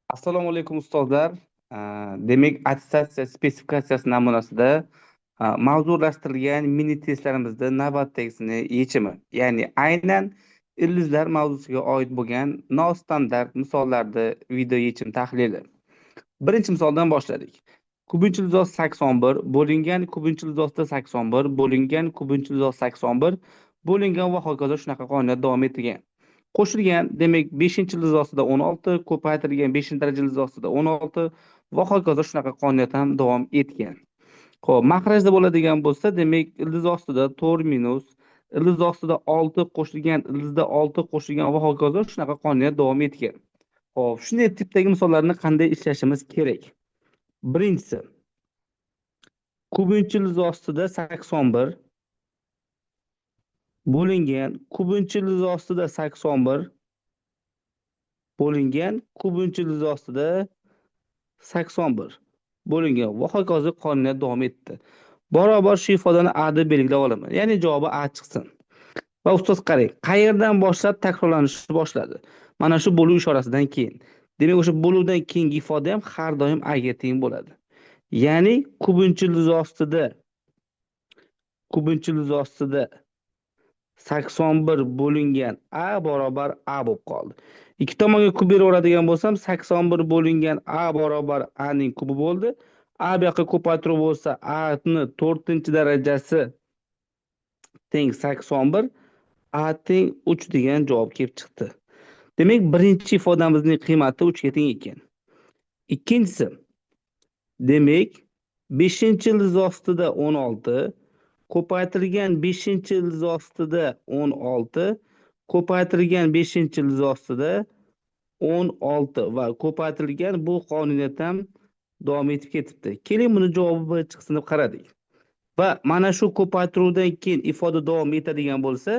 Assalomu alaykum ustozlar. Demak, attestatsiya spesifikatsiyasi namunasida mavzulashtirilgan mini testlarimizda navbatdagisini yechimi, ya'ni aynan ildizlar mavzusiga oid bo'lgan nostandart misollarda video yechim tahlili. Birinchi misoldan boshladik. Kubinchil izoh 81 bo'lingan kubinchil izohda 81 bo'lingan kubinchil izoh 81 bo'lingan va hokazo shunaqa qonuniyat davom etgan. Qo'shilgan, demak 5-chi izohida 16, ko'paytirilgan 5-daraja izohida 16 va hokazo shunaqa qonuniyat ham davom etgan. Xo'p, mahrajda bo'ladigan bo'lsa, demak ildiz ostida 4 minus, ildiz ostida 6 qo'shilgan, ildizda 6 qo'shilgan va hokazo shunaqa qonuniyat davom etgan. Xo'p, shunday tipdagi misollarni qanday ishlashimiz kerak? Birinchisi, kubinchil izoh ostida 81 bo'lingan kubinchil izoh ostida 81 bo'lingan kubinchil izoh ostida 81 bo'lingan va hokazo qonuniyat davom etdi. Barobar shu ifodani A deb belgilab olaman. Ya'ni javobi A chiqsin. Va ustoz qarang, qayerdan boshlab takrorlanishni boshladi? Mana shu bo'luv ishorasidan keyin. Demak, o'sha bo'luvdan keyingi ifoda ham har doim A ga teng bo'ladi. Ya'ni kubinchil izoh ostida 81 bo'lingan A barobar A bo'lib qoldi. Ikki tomonga kub beraveradigan bo'lsam, 81 bo'lingan A barobar A ning kubi bo'ldi. A bu yoqqa ko'paytiruv bo'lsa, A ni 4-darajasi teng 81, A teng 3 degan javob kelib chiqdi. Demak, birinchi ifodamizning qiymati 3 ga teng ekan. Ikkinchisi, demak 5-ildiz ostida 16 ko'paytirilgan 5-ildiz ostida 16 ko'paytirilgan 5-ildiz ostida 16 va ko'paytirilgan bu qonuniyat ham davom etib ketibdi. Keling, buni javobi chiqsin deb qaradik. Va mana shu ko'paytiruvdan keyin ifoda davom etadigan bo'lsa,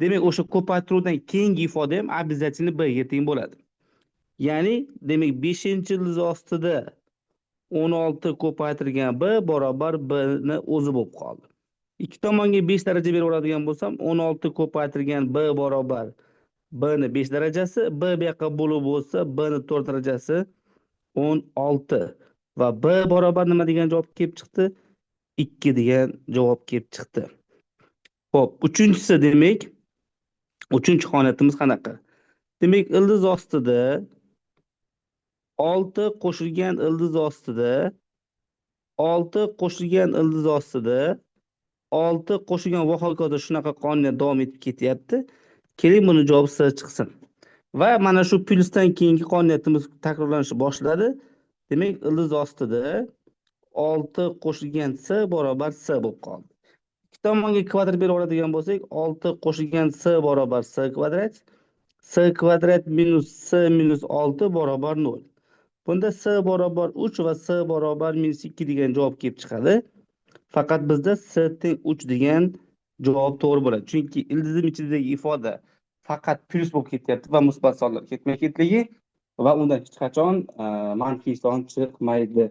demak o'sha ko'paytiruvdan keyingi ifoda ham обязательно B ga teng bo'ladi. Ya'ni, demak 5-ildiz ostida 16 ko'paytirilgan B barobar B ni o'zi bo'lib qoldi. Ikki tomonga 5 daraja beraveradigan bo'lsam, 16 ko'paytirilgan B barobar B ni 5 darajasi, B bu yoqqa bo'lib bo'lsa, B ni 4 darajasi 16 va B barobar nima degan javob kelib chiqdi? 2 degan javob kelib chiqdi. Xo'p, uchinchisi, demak, uchinchi holatimiz qanaqa? Demak, ildiz ostida 6 qo'shilgan ildiz ostida 6 qo'shilgan ildiz ostida 6 qo'shilgan va hokazo shunaqa qonuniyat davom etib ketyapti. Keling, buni javobi S chiqsin. Va mana shu plyusdan keyingi qonuniyatimiz takrorlanishni boshladi. Demak, ildiz ostida 6 qo'shilgan S barobar S bo'lib qoldi. Ikki tomonga kvadrat beraveradigan bo'lsak, 6 qo'shilgan S barobar S kvadrat, S kvadrat minus S minus 6 barobar 0. Bunda S barobar 3 va S barobar minus 2 degan javob kelib chiqadi. Faqat bizda S teng 3 degan javob to'g'ri bo'ladi. Chunki ildizim ichidagi ifoda faqat plyus bo'lib ketyapti va musbat sonlar ketma-ketligi va undan hech qachon manfiy son chiqmaydi.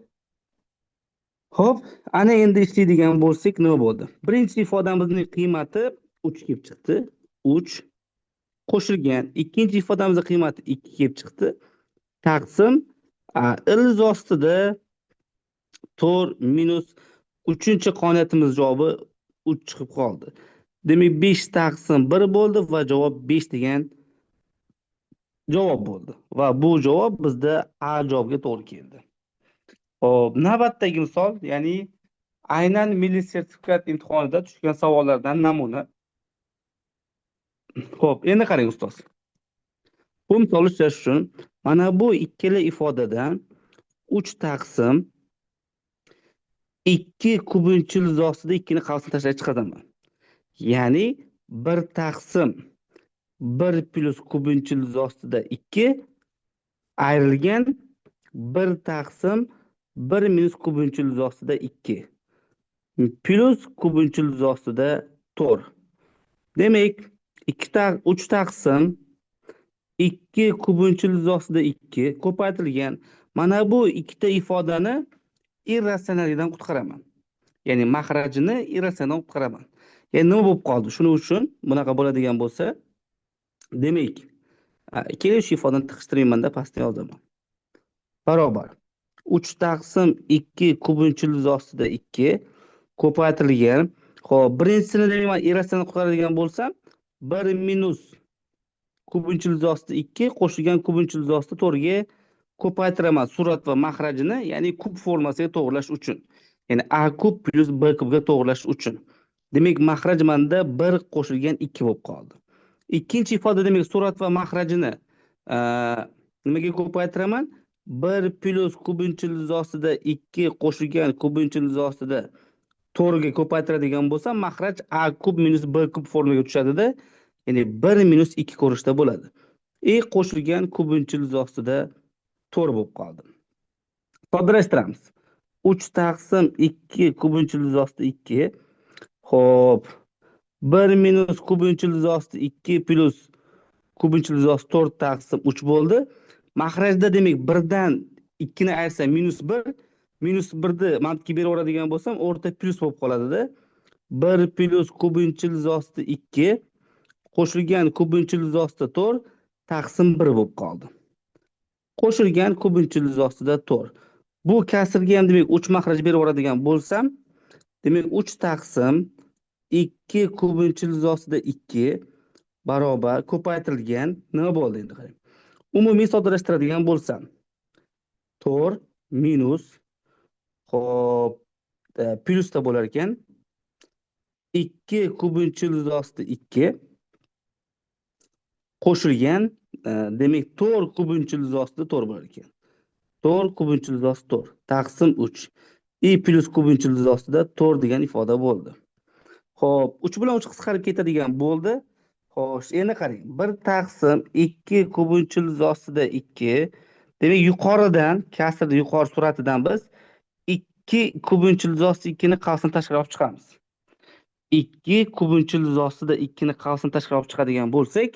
Xo'p, ana endi ishlaydigan bo'lsak nima bo'ldi? Birinchi ifodamizning qiymati 3 kelib chiqdi. 3 qo'shilgan. Ikkinchi ifodamizning qiymati 2 kelib chiqdi. Taqsim ildiz ostida 4 minus 3-chi qonuniyatimiz javobi 3 chiqib qoldi. Demak 5 taqsim 1 bo'ldi va javob 5 degan javob bo'ldi. Va bu javob bizda A javobiga to'g'ri keldi. Xo'p, navbatdagi misol, ya'ni aynan milliy sertifikat imtihonida tushgan savollardan namuna. Xo'p, endi qarang ustoz. Bu misolni ishlash uchun mana bu ikkala ifodadan 3 taqsim 2 kubinchil izoh ostida 2 ni qavsini tashlab chiqazaman. Ya'ni 1 taqsim 1 plus kubinchil izoh ostida 2 ayrilgan 1 taqsim 1 minus kubinchil izoh ostida 2 plus kubinchil izoh ostida 4. Demak, 3 taqsim 2 kubinchil izoh ostida 2 ko'paytirilgan. Mana bu ikkita ifodani irratsionallikdan qutqaraman. Ya'ni mahrajini irratsionaldan qutqaraman. Ya'ni nima bo'lib qoldi? Shuning uchun bunaqa bo'ladigan bo'lsa, demak, keling shu ifodani tiqishtirayman-da pastga yozaman. barobar 3 taqsim 2 kubinchi ildiz ostida 2 ko'paytirilgan. Xo'p, birinchisini demak man erasidan chiqaradigan bo'lsam 1 minus kubinchi ildiz ostida 2 qo'shilgan kubinchi ildiz ostida 4 ga ko'paytiraman surat va mahrajini, ya'ni kub formasiga to'g'irlash uchun. Ya'ni a kub plus b kubga to'g'irlash uchun. Demak, mahraj menda 1 qo'shilgan 2 bo'lib qoldi. Ikkinchi ifoda demak surat va mahrajini a, nimaga ko'paytiraman? 1 plus kubinchi ildiz ostida 2 qo'shilgan kubinchi ildiz ostida 4 ga ko'paytiradigan bo'lsam, mahraj a kub minus b kub formaga tushadi-da. Ya'ni 1 minus 2 ko'rinishda bo'ladi. Qo'shilgan kubinchi ildiz ostida 4 bo'lib qoldi. Soddalashtiramiz. 3 taqsim 2 kubinchi ildiz ostida 2. Xo'p, 1 minus kubinchi ildiz ostida 2 plus kubinchi ildiz ostida 4 taqsim 3 bo'ldi. Mahrajda demak 1 dan 2 ni ayrsam minus 1, minus 1 ni mantiqqa beraveradigan bo'lsam, o'rta plus bo'lib qoladi-da. 1 plus kubinchi ildiz ostida 2 qo'shilgan kubinchi ildiz ostida 4 taqsim 1 bo'lib qoldi. Qo'shilgan kubinchi ildiz ostida 4. Bu kasrga ham demak 3 mahraj beraveradigan bo'lsam, demak 3 taqsim 2 kubinchi ildiz ostida 2 barobar ko'paytirilgan nima bo'ldi endi qarang. Umumiy soddalashtiradigan bo'lsam 4 minus xo'p plyusda bo'lar ekan 2 kubinchi ildiz ostida 2 qo'shilgan demak 4 kubinchi ildiz ostida 4 bo'lar ekan. 4 kubinchi ildiz ostida 4 taqsim 3 plus kubinchi ildiz ostida 4 degan ifoda bo'ldi. Xo'p, 3 bilan 3 qisqarib ketadigan bo'ldi. Xo'sh, endi qarang. 1 taqsim 2 kubinchi ildiz ostida 2. Demak, yuqoridan, kasrda yuqori suratidan biz 2 kubinchi ildiz ostida 2 ni qavsini tashqariga olib chiqamiz. 2 kubinchi ildiz ostida 2 ni qavsini tashqariga olib chiqadigan bo'lsak,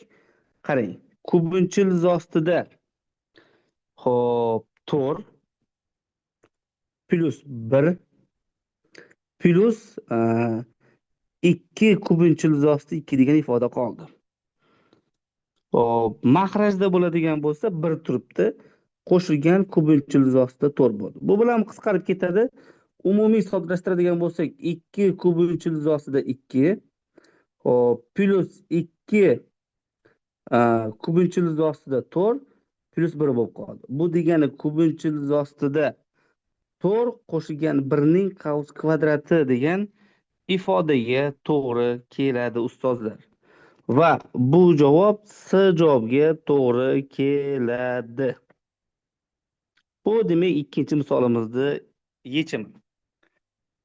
qarang. Kubinchi ildiz ostida xo'p 4 plus 1 plus 2 kubinchi ildiz ostida 2 degan ifoda qoldi. Hop, mahrajda bo'ladigan bo'lsa 1 turibdi. Qo'shilgan kubinchi ildiz ostida 4 bo'ldi. Bu bilan qisqarib ketadi. Umumiy soddalashtiradigan bo'lsak 2 kubinchi ildiz ostida 2 hop plus 2 kubinchi ildiz ostida 4 plus 1 bo'lib qoldi. Bu degani kubinchi ildiz ostida 4 qo'shilgan 1 ning qavs kvadrati degan ifodaga to'g'ri keladi ustozlar. Va bu javob S javobiga to'g'ri keladi. Bu demak ikkinchi misolimizni yechimi.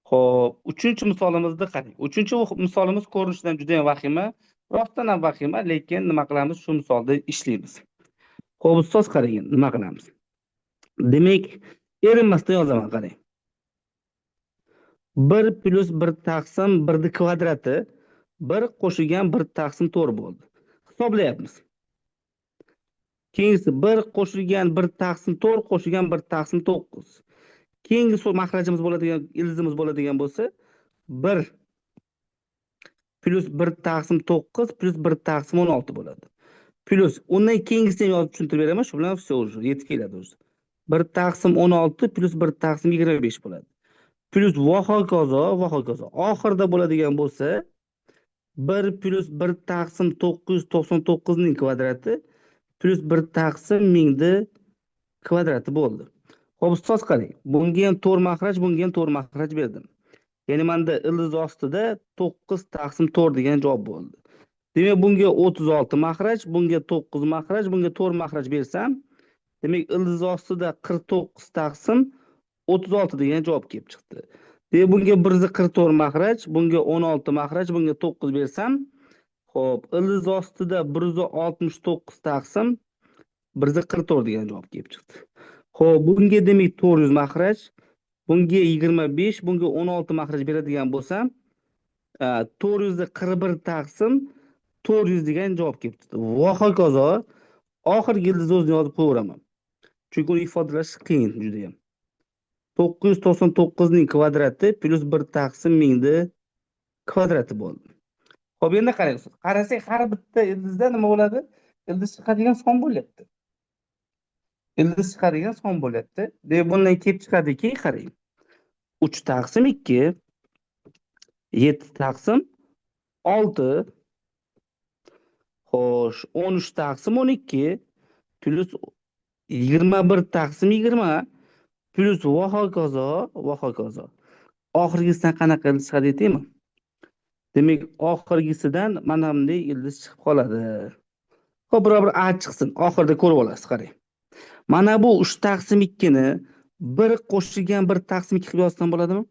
Xo'p, uchinchi misolimizda qarang. Uchinchi misolimiz ko'rinishidan juda ham vahima, rostdan ham vahima, lekin nima qilamiz? Shu misolda ishlaymiz. Xo'p, ustoz qarang, nima qilamiz? Demak, erinmasdan yozaman qarang. 1 plus 1 taqsim 1 ni kvadrati 1 qo'shilgan 1 taqsim 4 bo'ldi. Hisoblayapmiz. Keyingisi 1 qo'shilgan 1 taqsim 4 qo'shilgan 1 taqsim 9. Keyingi mahrajimiz bo'ladigan, ildizimiz bo'ladigan bo'lsa 1 plus 1 taqsim 9 plus 1 taqsim 16 bo'ladi. Plus undan keyingisini yozib tushuntirib beraman, shu bilan все уже yetib keladi o'zi. 1 taqsim 16 plus 1 taqsim 25 bo'ladi. Plus va hokazo, va hokazo. Oxirida bo'ladigan bo'lsa 1 plus 1 taqsim 999 ning kvadrati plus 1 taqsim 1000 ni kvadrati bo'ldi. Xo'p, ustoz qarang. Bunga ham 4 mahraj, bunga ham 4 mahraj berdim. Ya'ni menda ildiz ostida 9 taqsim 4 degan javob bo'ldi. Demak, bunga 36 mahraj, bunga 9 mahraj, bunga 4 mahraj bersam, demak, ildiz ostida 49 taqsim 36 degan javob kelib chiqdi. Demak, bunga 144 mahraj, bunga 16 mahraj, bunga 9 bersam, xo'p, ildiz ostida 169 taqsim 144 degan javob kelib chiqdi. Xo'p, bunga demak 400 mahraj, bunga 25, bunga 16 mahraj beradigan bo'lsam, 400 ni 41 taqsim 400 degan javob kelib chiqdi. Va hokazo oxirgi ildizni o'zini yozib qo'yaveraman. Chunki uni ifodalash qiyin juda ham. 999 ning kvadrati plus 1 taqsim 1000 ni kvadrati bo'ldi. Xo'p, endi qarang. Qarasak, har bitta ildizda nima bo'ladi? Ildiz chiqadigan son bo'lyapti. ildiz chiqadigan son bo'lyapti. Demak, bundan kelib chiqadiki, qarang. 3 taqsim 2, 7 taqsim 6, xo'sh, 13 taqsim 12 plus 21 taqsim 20 plus va hokazo, va hokazo. Oxirgisidan qanaqa ildiz chiqadi aytaymi? Demak, oxirgisidan mana bunday ildiz chiqib qoladi. Xo'p, biror bir a chiqsin. Oxirida ko'rib olasiz, qarang. Mana bu 3 taqsim 2 ni 1 qo'shilgan 1 taqsim 2 qilib yozsam bo'ladimi?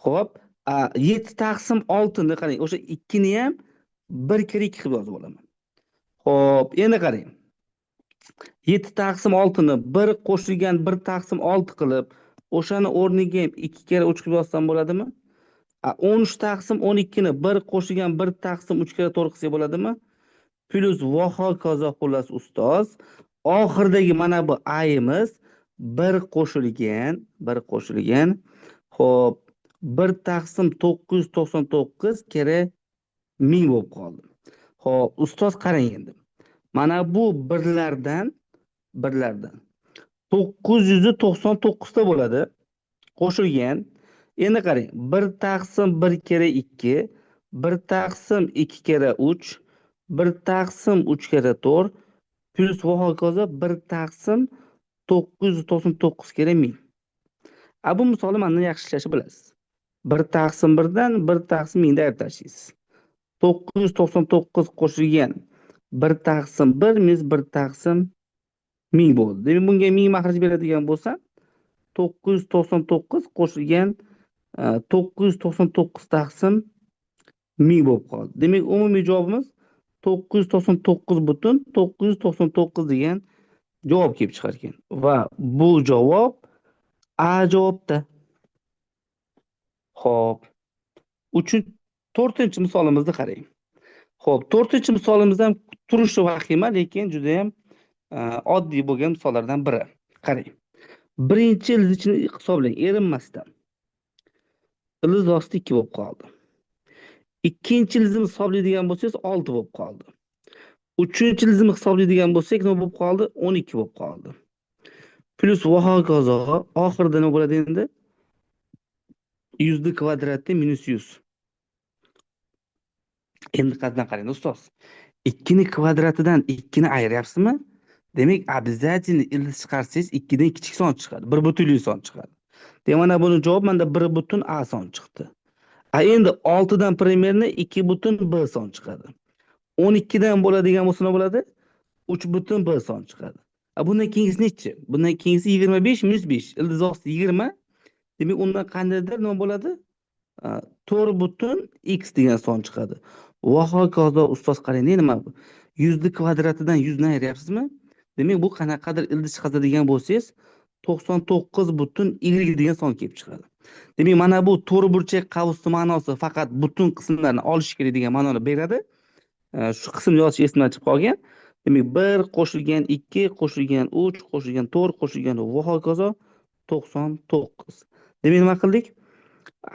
Xo'p, 7 taqsim 6 ni qarang, o'sha 2 ni ham 1 kira 2 qilib yozib olaman. Xo'p, endi qarang. 7 taqsim 6 ni 1 qo'shilgan 1 taqsim 6 qilib, o'shani o'rniga ham 2 kira 3 qilib yozsam bo'ladimi? 13 taqsim 12 ni 1 qo'shilgan 1 taqsim 3 kira 4 qilsa bo'ladimi? Plus va hokazo, xullas ustoz. Oxiridagi mana bu ayimiz 1 qo'shilgan, 1 qo'shilgan. Xo'p, 1 taqsim 999 kira 1000 bo'lib qoldi. Xo'p, ustoz qarang endi. Mana bu birlardan 999 ta bo'ladi. Qo'shilgan. Endi qarang, 1 taqsim 1 kira 2, 1 taqsim 2 kira 3, 1 taqsim 3 kira 4 plus va hokazo 1 taqsim 999 kira 1000. Bu misolni mana yaxshi ishlashni bilasiz. 1 taqsim 1 dan 1 taqsim 1000 ni ayirib tashlaysiz. 999 qo'shilgan 1 taqsim 1 minus 1 taqsim 1000 bo'ldi. Demak, bunga 1000 mahraj beradigan bo'lsam, 999 qo'shilgan 999 taqsim 1000 bo'lib qoldi. Demak, umumiy javobimiz 999,999 degan javob kelib chiqar ekan. Va bu javob A javobda. Xo'p, 4-chi misolimizni qarang. Xo'p, 4-chi misolimiz ham turishi vahima, lekin juda ham oddiy bo'lgan misollardan biri. Qarang. Birinchi ildizni hisoblang, erinmasdan. Ildiz osti 2 bo'lib qoldi. Ikkinchi ildizni hisoblaydigan bo'lsangiz 6 bo'lib qoldi. Uchinchi ildizni hisoblaydigan bo'lsak, nima bo'lib qoldi? 12 bo'lib qoldi. Plus va hokazo. Oxirida nima bo'ladi endi? 100 ni kvadratda minus 100. Endi qatdan qarang, ustoz. 2 ni kvadratidan 2 ni ayiryapsizmi? Demak, обязательно ildiz chiqarsangiz 2 dan kichik son chiqadi. 1/li son chiqadi. Demak, mana buni javob menda 1 a son chiqdi. Endi 6 dan primerni 2 b son chiqadi. 12 dan bo'ladigan bo'lsa nima bo'ladi? 3 b son chiqadi. Bundan keyingisi nechi? Bundan keyingisi 25 minus 5. Ildiz osti 20. Demak, undan qandaydir nima bo'ladi? 4 x degan son chiqadi. Va hokazo, ustoz qarang, nima bu? 100 ni kvadratidan 100 ni ayiryapsizmi? Demak, bu qanaqadir ildiz chiqazadigan bo'lsangiz, 99,y degan son kelib chiqadi. Demak, mana bu to'rtburchak qavusni ma'nosi faqat butun qismlarni olish kerak degan ma'noni beradi. Shu qismni yozish esimdan chiqib qolgan. Demak, 1 qo'shilgan 2 qo'shilgan 3 qo'shilgan 4 qo'shilgan va hokazo 99. Demak, nima qildik?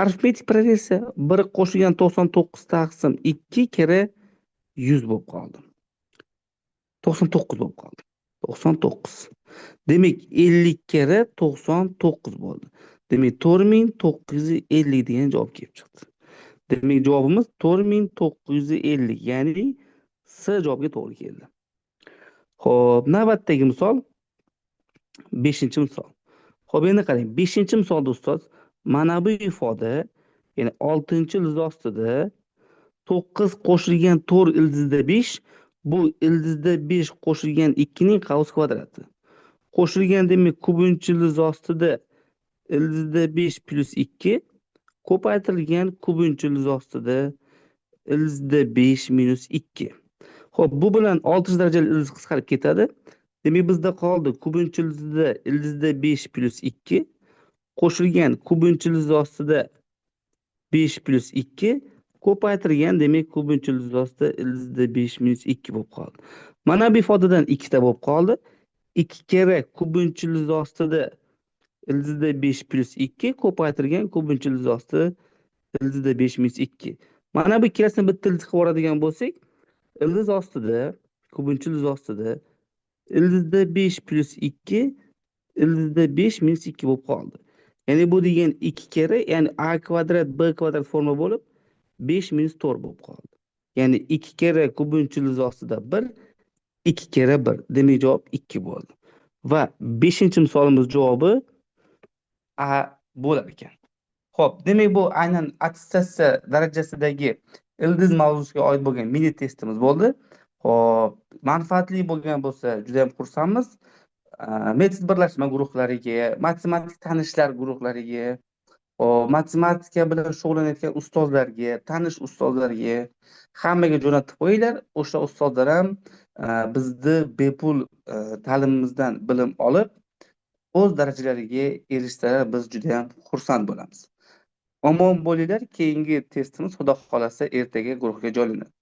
Arifmetik progressiya 1 qo'shilgan 99 taqsim 2 kira 100 bo'lib qoldi. 99 bo'lib qoldi. 99. Demak, 50 kira 99 bo'ldi. Demak, 4950 degan javob kelib chiqdi. Demak, javobimiz 4950, ya'ni C javobiga to'g'ri keldi. Xo'p, navbatdagi misol 5-misol. Xo'p, endi qarang, 5-misolda ustoz mana bu ifoda, ya'ni 6-ildiz ostida 9 qo'shilgan 4 ildizda 5, bu ildizda 5 qo'shilgan 2 ning qavs kvadrati. Qo'shilgan demak, kubinchi ildiz ostida ildizda 5 plus 2 ko'paytirilgan kubinchi ildiz ostida ildizda 5 minus 2. Xo'p, bu bilan 6 darajali ildiz qisqarib ketadi. Demak, bizda qoldi kubinchi ildizda 5 plus 2 qo'shilgan kubinchi ildiz ostida 5 plus 2 ko'paytirilgan, demak, kubinchi ildiz ostida ildizda 5 minus 2 bo'lib qoldi. Mana bu ifodadan 2 ta bo'lib qoldi. 2 kira kubinchi ildiz ostida ildizda 5 plus 2 ko'paytirilgan kubinchi ildiz ostida ildizda 5 minus 2. Mana bu ikkalasini bitta ildiz qilib yuboradigan bo'lsak, ildiz ostida, kubinchi ildiz ostida Ildizda 5 plus 2 ildizda 5 minus 2 bo'lib qoldi. Ya'ni bu degan 2 kere, ya'ni a kvadrat b kvadrat forma bo'lib 5 minus 4 bo'lib qoldi. Ya'ni 2 kere kubinchi ildiz ostida 1, 2 kere 1. Demak javob 2 bo'ldi. Va 5-chi misolimiz javobi a bo'lar ekan. Xo'p, demak bu aynan attestatsiya darajasidagi ildiz mavzusiga oid bo'lgan mini testimiz bo'ldi. Xo'p, manfaatli bo'lgan bo'lsa juda ham xursandmiz. Metod birlashma guruhlariga, matematik tanishlar guruhlariga, matematika bilan shug'ullanayotgan ustozlarga, tanish ustozlarga hammaga jo'natib qo'yinglar. O'sha ustozlar ham bizni bepul ta'limimizdan bilim olib, o'z darajalariga erishsalar biz juda ham xursand bo'lamiz. Omon bo'linglar, keyingi testimiz xudo xohlasa ertaga guruhga joylanadi.